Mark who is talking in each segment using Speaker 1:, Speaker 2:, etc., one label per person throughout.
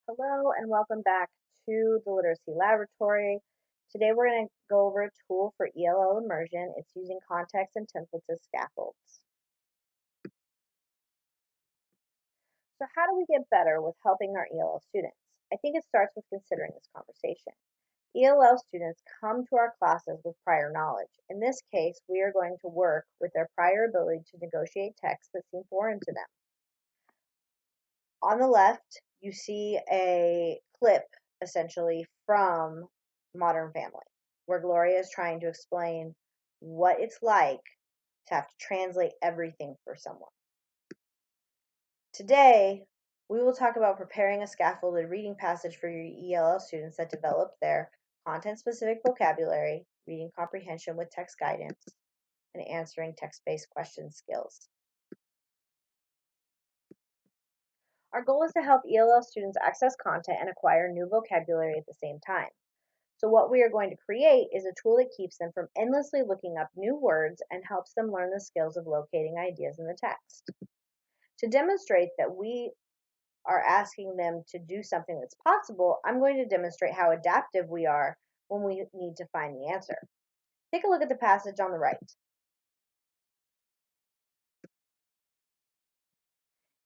Speaker 1: Hello and welcome back to the Literacy Laboratory. Today we're going to go over a tool for ELL immersion. It's using context and templates as scaffolds. So how do we get better with helping our ELL students? I think it starts with considering this conversation. ELL students come to our classes with prior knowledge. In this case, we are going to work with their prior ability to negotiate texts that seem foreign to them. On the left, you see a clip essentially from Modern Family, where Gloria is trying to explain what it's like to have to translate everything for someone. Today, we will talk about preparing a scaffolded reading passage for your ELL students that develop their content-specific vocabulary, reading comprehension with text guidance, and answering text-based question skills. Our goal is to help ELL students access content and acquire new vocabulary at the same time. So what we are going to create is a tool that keeps them from endlessly looking up new words and helps them learn the skills of locating ideas in the text. To demonstrate that we are asking them to do something that's possible, I'm going to demonstrate how adaptive we are when we need to find the answer. Take a look at the passage on the right.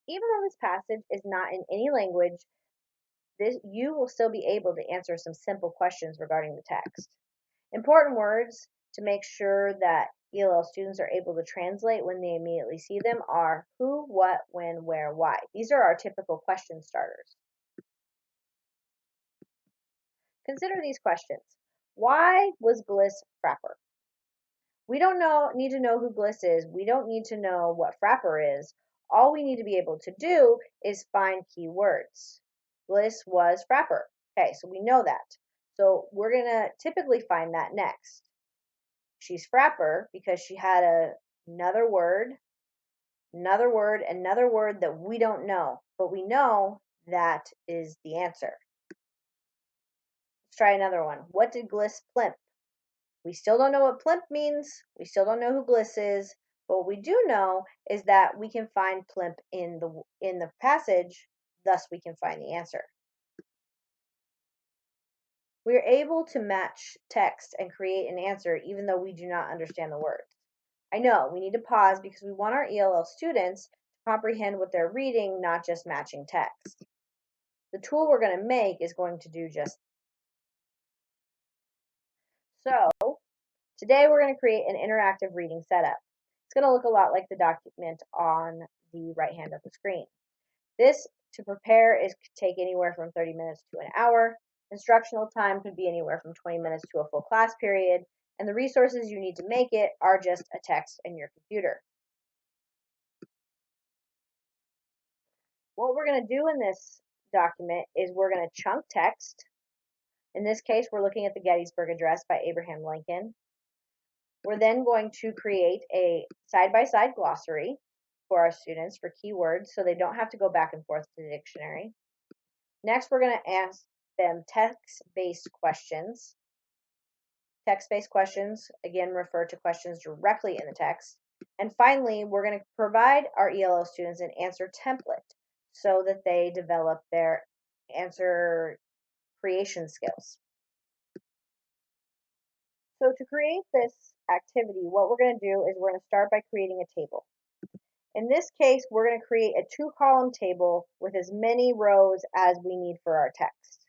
Speaker 1: Even though this passage is not in any language, you will still be able to answer some simple questions regarding the text. Important words to make sure that ELL students are able to translate when they immediately see them are who, what, when, where, why. These are our typical question starters. Consider these questions. Why was Bliss Frapper? We don't need to know who Bliss is. We don't need to know what Frapper is. All we need to be able to do is find key words. Bliss was Frapper. Okay, so we know that. So we're going to typically find that next. She's Frapper because she had another word, another word, another word that we don't know, but we know that is the answer. Let's try another one. What did Gliss plimp? We still don't know what plimp means. We still don't know who Gliss is, but what we do know is that we can find plimp in the passage, thus we can find the answer. We are able to match text and create an answer even though we do not understand the words. I know we need to pause because we want our ELL students to comprehend what they're reading, not just matching text. The tool we're going to make is going to do just so. Today we're going to create an interactive reading setup. It's going to look a lot like the document on the right hand of the screen. This to prepare is could take anywhere from 30 minutes to an hour. Instructional time could be anywhere from 20 minutes to a full class period, and the resources you need to make it are just a text and your computer. What we're going to do in this document is we're going to chunk text. In this case, we're looking at the Gettysburg Address by Abraham Lincoln. We're then going to create a side-by-side glossary for our students for keywords so they don't have to go back and forth to the dictionary. Next, we're going to ask them text-based questions. Text-based questions, again, refer to questions directly in the text. And finally, we're going to provide our ELL students an answer template so that they develop their answer creation skills. So to create this activity, what we're going to do is we're going to start by creating a table. In this case, we're going to create a 2-column table with as many rows as we need for our text.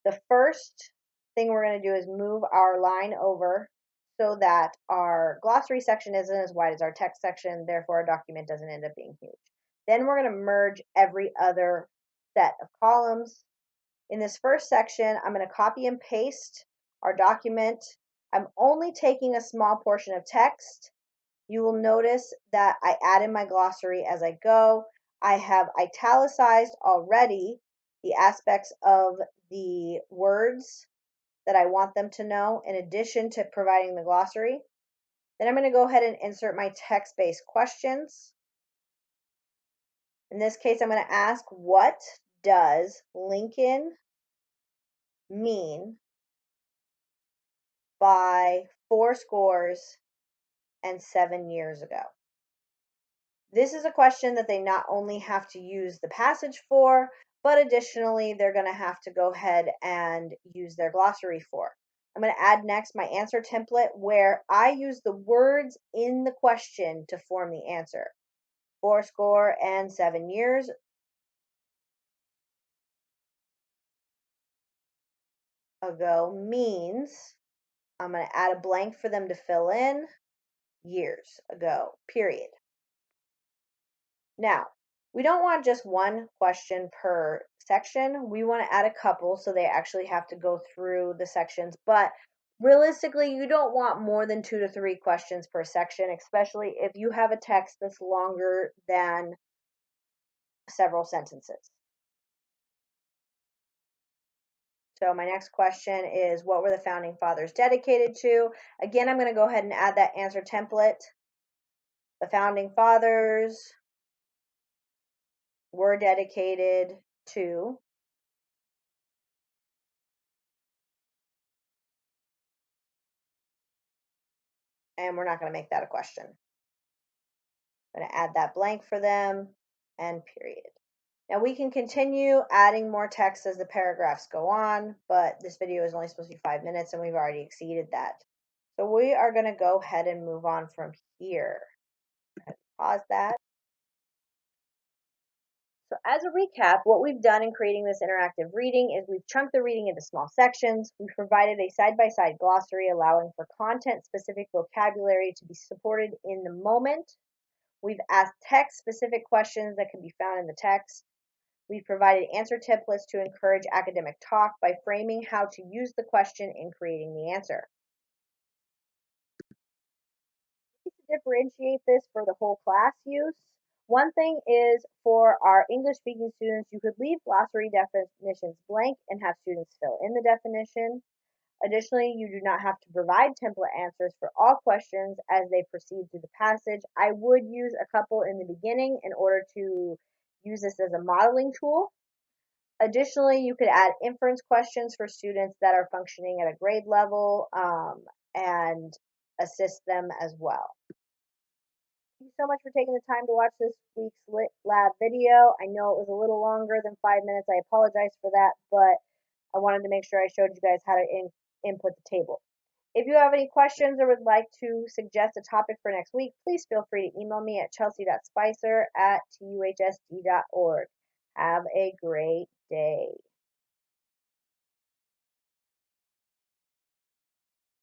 Speaker 1: The first thing we're going to do is move our line over so that our glossary section isn't as wide as our text section, therefore our document doesn't end up being huge. Then we're going to merge every other set of columns. In this first section, I'm going to copy and paste our document. I'm only taking a small portion of text. You will notice that I added my glossary as I go. I have italicized already the aspects of the words that I want them to know in addition to providing the glossary. Then I'm going to go ahead and insert my text-based questions. In this case, I'm going to ask, what does Lincoln mean by 7 years ago? This is a question that they not only have to use the passage for, but additionally, they're going to have to go ahead and use their glossary for. I'm going to add next my answer template where I use the words in the question to form the answer. 4 score and 7 years ago means I'm going to add a blank for them to fill in. Years ago, period. Now, we don't want just one question per section. We want to add a couple so they actually have to go through the sections. But realistically, you don't want more than 2 to 3 questions per section, especially if you have a text that's longer than several sentences. So my next question is, what were the founding fathers dedicated to? Again, I'm going to go ahead and add that answer template. The founding fathers were dedicated to, and we're not going to make that a question. I'm going to add that blank for them and period. Now we can continue adding more text as the paragraphs go on, but this video is only supposed to be 5 minutes and we've already exceeded that. So we are going to go ahead and move on from here. Pause that. So as a recap, what we've done in creating this interactive reading is we've chunked the reading into small sections. We've provided a side-by-side glossary allowing for content-specific vocabulary to be supported in the moment. We've asked text-specific questions that can be found in the text. We've provided answer templates to encourage academic talk by framing how to use the question in creating the answer. To differentiate this for the whole class use, one thing is for our English speaking students, you could leave glossary definitions blank and have students fill in the definition. Additionally, you do not have to provide template answers for all questions as they proceed through the passage. I would use a couple in the beginning in order to use this as a modeling tool. Additionally, you could add inference questions for students that are functioning at a grade level and assist them as well. Thank you so much for taking the time to watch this week's Lit Lab video. I know it was a little longer than 5 minutes. I apologize for that, but I wanted to make sure I showed you guys how to input the table. If you have any questions or would like to suggest a topic for next week, please feel free to email me at chelsea.spicer@tuhsd.org. Have a great day.